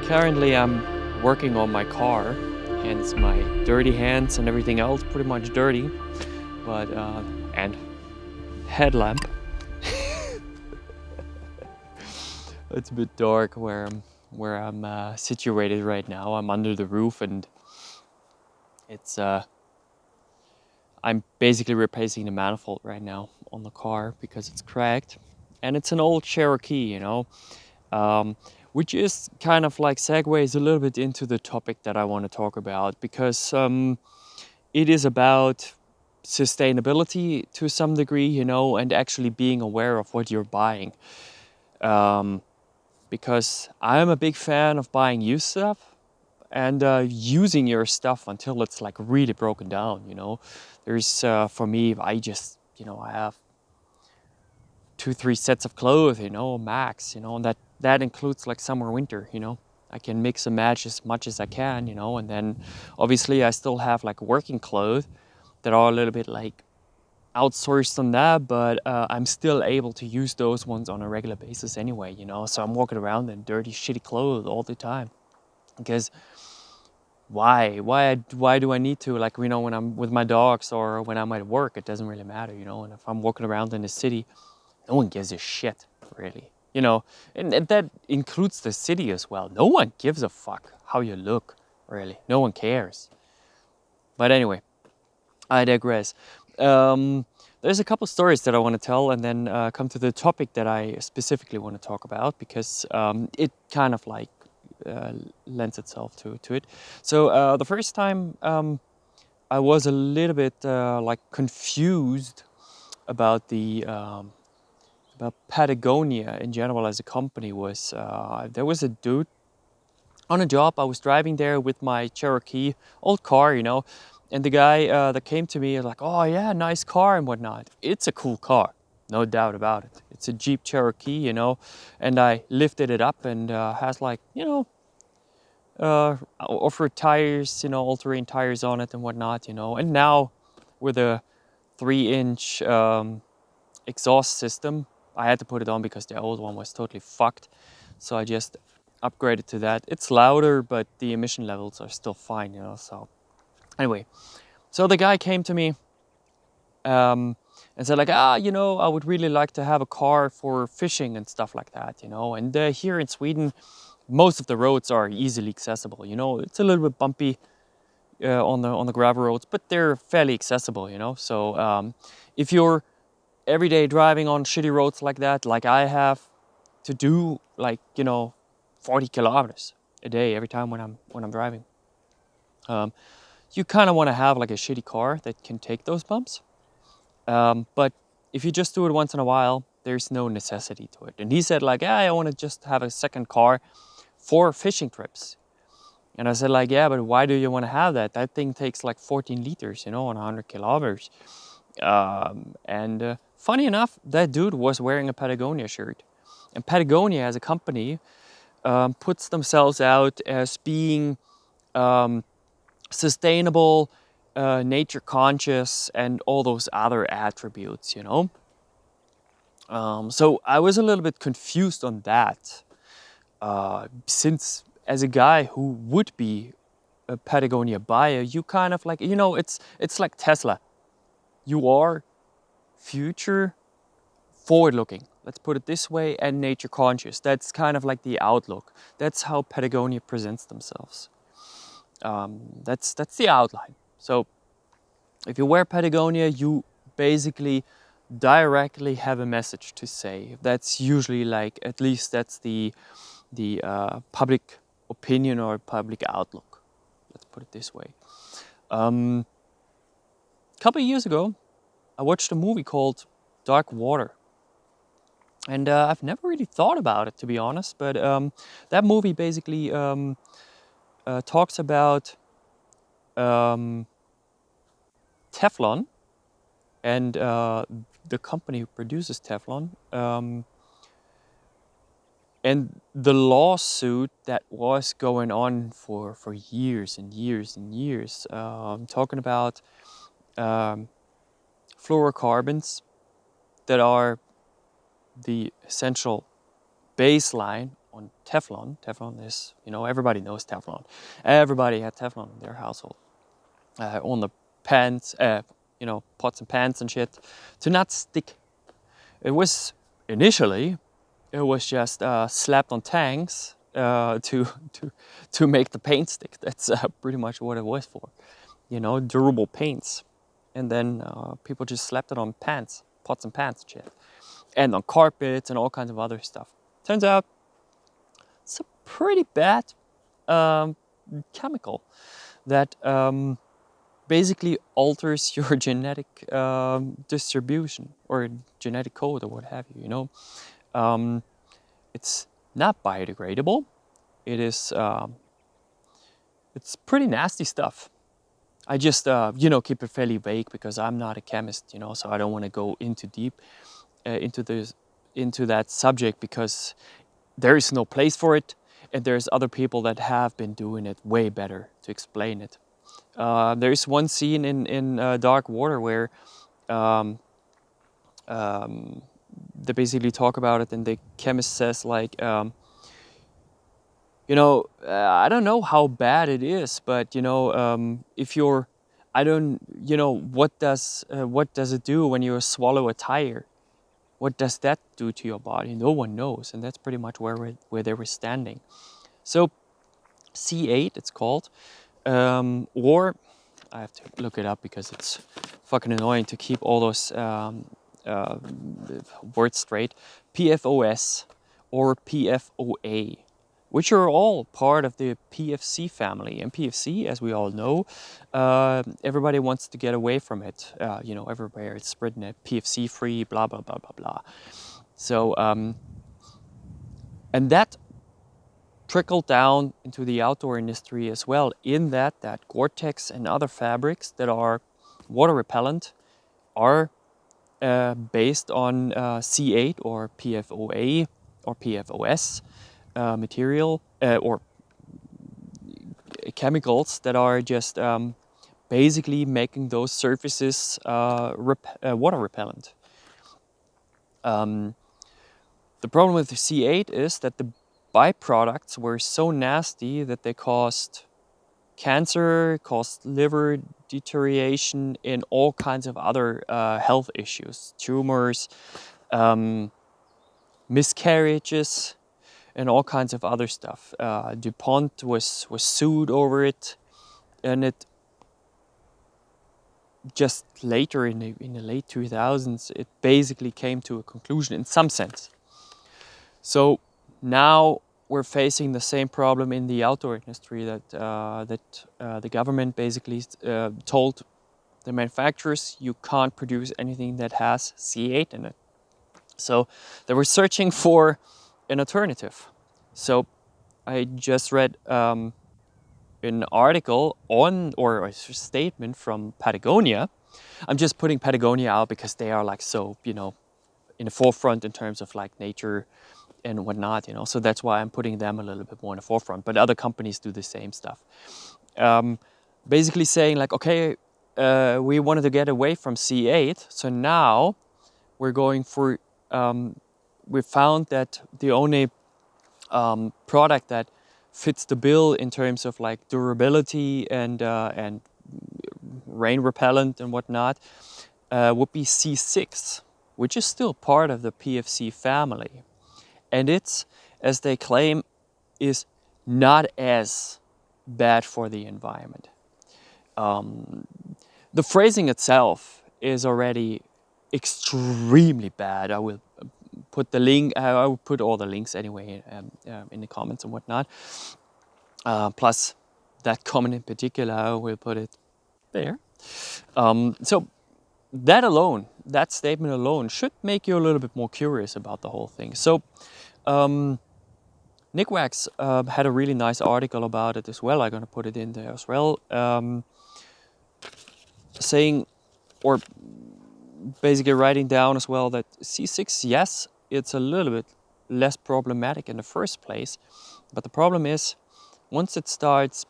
Currently, I'm working on my car, hence my dirty hands and everything else pretty much dirty. But and headlamp. It's a bit dark where I'm situated right now. I'm under the roof, and it's I'm basically replacing the manifold right now on the car because it's cracked, and it's an old Cherokee, um, which is kind of like segues a little bit into the topic that I want to talk about because it is about sustainability to some degree, and actually being aware of what you're buying. Um, because I'm a big fan of buying used stuff and using your stuff until it's like really broken down. There's for me, I have 2-3 sets of clothes, max, and that includes like summer, winter. I can mix and match as much as I can, and then obviously I still have like working clothes that are a little bit like outsourced on that, but I'm still able to use those ones on a regular basis anyway, so I'm walking around in dirty, shitty clothes all the time because why do I need to, like, when I'm with my dogs or when I'm at work, it doesn't really matter, and if I'm walking around in the city, no one gives a shit, really, and that includes the city as well. No one gives a fuck how you look, really. No one cares. But anyway, I digress. There's a couple stories that I want to tell, and then come to the topic that I specifically want to talk about because it kind of like uh, lends itself to it. So the first time I was a little bit like confused about the about Patagonia in general as a company was there was a dude on a job. I was driving there with my Cherokee, old car, and the guy that came to me was like, "Oh yeah, nice car and whatnot." It's a cool car, no doubt about it. It's a Jeep Cherokee, and I lifted it up and has like, off-road tires, all-terrain tires on it and whatnot, And now with a 3-inch exhaust system, I had to put it on because the old one was totally fucked. So I just upgraded to that. It's louder, but the emission levels are still fine, So anyway, so the guy came to me and said like, I would really like to have a car for fishing and stuff like that, And here in Sweden, most of the roads are easily accessible. It's a little bit bumpy on the gravel roads, but they're fairly accessible. So if you're every day driving on shitty roads like that, like I have to do, like 40 kilometers a day every time when I'm driving. You kind of want to have like a shitty car that can take those bumps. But if you just do it once in a while, there's no necessity to it. And he said like, yeah, I want to just have a second car for fishing trips. And I said like, yeah, but why do you want to have that? That thing takes like 14 liters, on 100 kilometers. And funny enough, that dude was wearing a Patagonia shirt. And Patagonia as a company puts themselves out as being sustainable, nature conscious, and all those other attributes, So I was a little bit confused on that, since as a guy who would be a Patagonia buyer, you kind of like, it's like Tesla. You are future forward looking, let's put it this way, and nature conscious. That's kind of like the outlook. That's how Patagonia presents themselves. That's the outline. So if you wear Patagonia, you basically directly have a message to say. That's usually like, at least that's the public opinion or public outlook. Let's put it this way. A couple of years ago, I watched a movie called Dark Water. And I've never really thought about it, to be honest, but that movie basically talks about um, Teflon and the company who produces Teflon, and the lawsuit that was going on for years and years and years. Talking about fluorocarbons that are the essential baseline on Teflon. Teflon is, you know, everybody knows Teflon. Everybody had Teflon in their household. On the pans, you know, pots and pans and shit, to not stick. It was initially, it was just slapped on tanks to make the paint stick. That's pretty much what it was for, you know, durable paints. And then people just slapped it on pans, pots and pans and shit, and on carpets and all kinds of other stuff. Turns out it's a pretty bad chemical that basically alters your genetic distribution or genetic code or what have you, you know. It's not biodegradable. It is, it's pretty nasty stuff. I just, you know, keep it fairly vague because I'm not a chemist, you know, so I don't want to go into deep into that subject because there is no place for it, and there's other people that have been doing it way better to explain it. There is one scene in Dark Water where they basically talk about it, and the chemist says like, you know, I don't know how bad it is, but you know, if you're, I don't, you know, what does it do when you swallow a tire? What does that do to your body? No one knows, and that's pretty much where they were standing. So C8, it's called, or I have to look it up because it's fucking annoying to keep all those words straight. PFOS or PFOA, which are all part of the PFC family. And PFC, as we all know, everybody wants to get away from it. You know, everywhere it's written at PFC free, blah, blah, blah, blah, blah. So, and that trickled down into the outdoor industry as well, in that Gore-Tex and other fabrics that are water repellent are based on C8 or PFOA or PFOS material or chemicals that are just basically making those surfaces water repellent. The problem with the C8 is that the byproducts were so nasty that they caused cancer, caused liver deterioration, and all kinds of other health issues, tumors, miscarriages, and all kinds of other stuff. DuPont was sued over it, and it just later in the late 2000s, it basically came to a conclusion in some sense. So now we're facing the same problem in the outdoor industry that the government basically told the manufacturers you can't produce anything that has C8 in it. So they were searching for an alternative. So I just read an article on, or a statement from Patagonia. I'm just putting Patagonia out because they are like so, you know, in the forefront in terms of like nature and whatnot, you know. So that's why I'm putting them a little bit more in the forefront. But other companies do the same stuff. Basically saying like, okay, we wanted to get away from C8, so now we're going for. We found that the only product that fits the bill in terms of like durability and rain repellent and whatnot would be C6, which is still part of the PFC family. And it's, as they claim, is not as bad for the environment. The phrasing itself is already extremely bad. I will put the link, I will put all the links anyway in the comments and whatnot. Plus that comment in particular, I will put it there. So that alone, that statement alone should make you a little bit more curious about the whole thing. So Nick Wax had a really nice article about it as well. I'm going to put it in there as well. Saying, or basically writing down as well, that C6, yes, it's a little bit less problematic in the first place. But the problem is, once it starts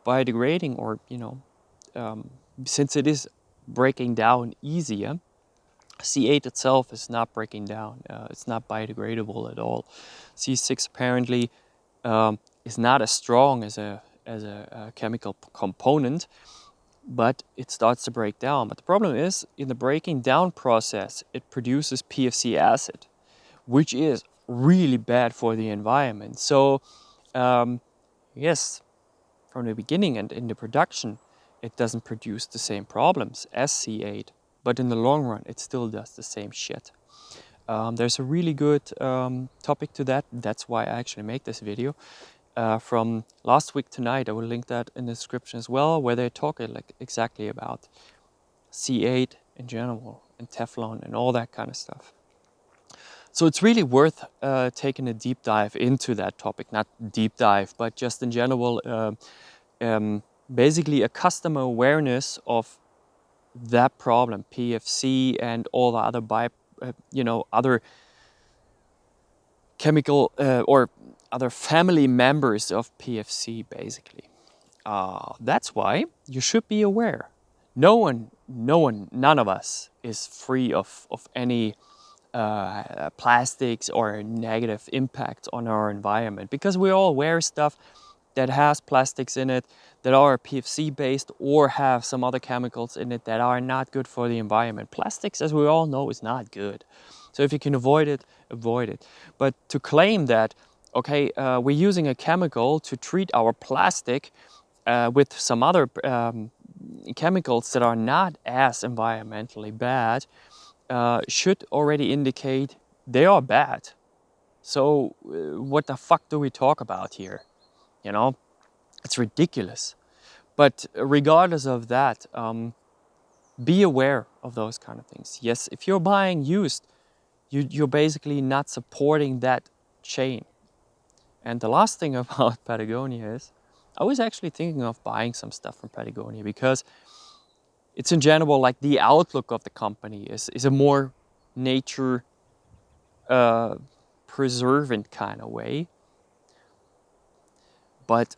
biodegrading, or, you know, since it is breaking down easier, C8 itself is not breaking down. It's not biodegradable at all. C6 apparently is not as strong as a chemical component, but it starts to break down. But the problem is, in the breaking down process, it produces PFC acid, which is really bad for the environment. So yes, from the beginning and in the production, it doesn't produce the same problems as C8, but in the long run, it still does the same shit. There's a really good topic to that. That's why I actually make this video. From last week tonight, I will link that in the description as well, where they talk like exactly about C8 in general and Teflon and all that kind of stuff. So it's really worth taking a deep dive into that topic. Not deep dive, but just in general, basically a customer awareness of that problem, PFC and all the other other chemical or other family members of PFC, basically. That's why you should be aware. None of us is free of any plastics or negative impact on our environment, because we all wear stuff that has plastics in it, that are PFC based or have some other chemicals in it that are not good for the environment. Plastics, as we all know, is not good. So if you can avoid it, avoid it. But to claim that, okay, we're using a chemical to treat our plastic with some other chemicals that are not as environmentally bad, should already indicate they are bad. So what the fuck do we talk about here? You know, it's ridiculous. But regardless of that, be aware of those kind of things. Yes, if you're buying used, you're basically not supporting that chain. And the last thing about Patagonia is, I was actually thinking of buying some stuff from Patagonia, because it's in general like the outlook of the company is a more nature preservant kind of way. But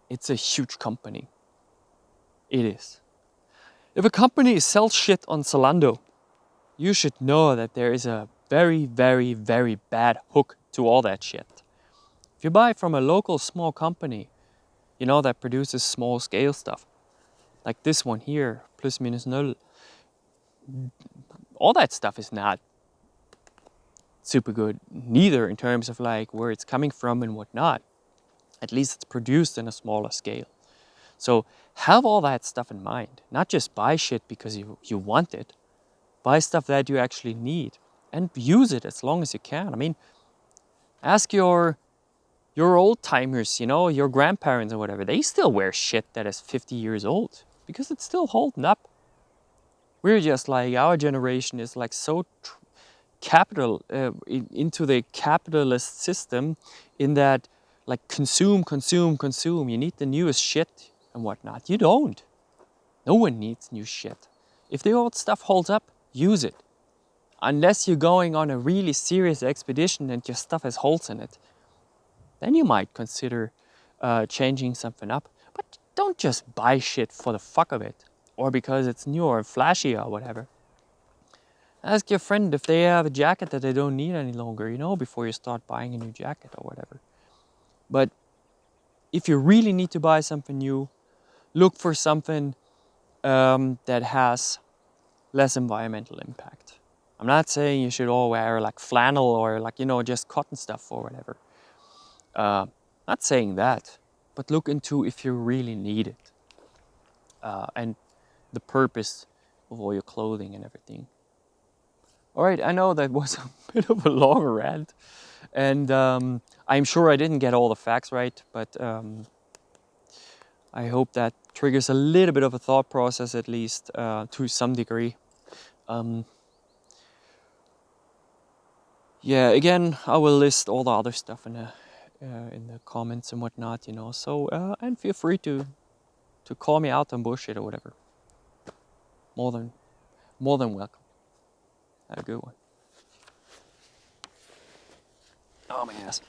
it's a huge company. It is. If a company sells shit on Zalando, you should know that there is a very, very, very bad hook to all that shit. If you buy from a local small company, you know, that produces small scale stuff, like this one here, plus minus null, all that stuff is not super good, neither in terms of like where it's coming from and whatnot. At least it's produced in a smaller scale. So have all that stuff in mind. Not just buy shit because you want it. Buy stuff that you actually need and use it as long as you can. I mean, ask your old timers, you know, your grandparents or whatever. They still wear shit that is 50 years old because it's still holding up. We're just like, our generation is like so into the capitalist system, in that like consume. You need the newest shit and whatnot. You don't. No one needs new shit. If the old stuff holds up, use it. Unless you're going on a really serious expedition and your stuff has holes in it, then you might consider changing something up. But don't just buy shit for the fuck of it, or because it's new or flashy or whatever. Ask your friend if they have a jacket that they don't need any longer, you know, before you start buying a new jacket or whatever. But if you really need to buy something new, look for something that has less environmental impact. I'm not saying you should all wear like flannel or like, you know, just cotton stuff or whatever. Not saying that, but look into if you really need it, and the purpose of all your clothing and everything. All right, I know that was a bit of a long rant, and I'm sure I didn't get all the facts right, but I hope that triggers a little bit of a thought process, at least to some degree. Yeah, again, I will list all the other stuff in the comments and whatnot, you know. So and feel free to call me out on bullshit or whatever. More than welcome. Have a good one. Oh my ass.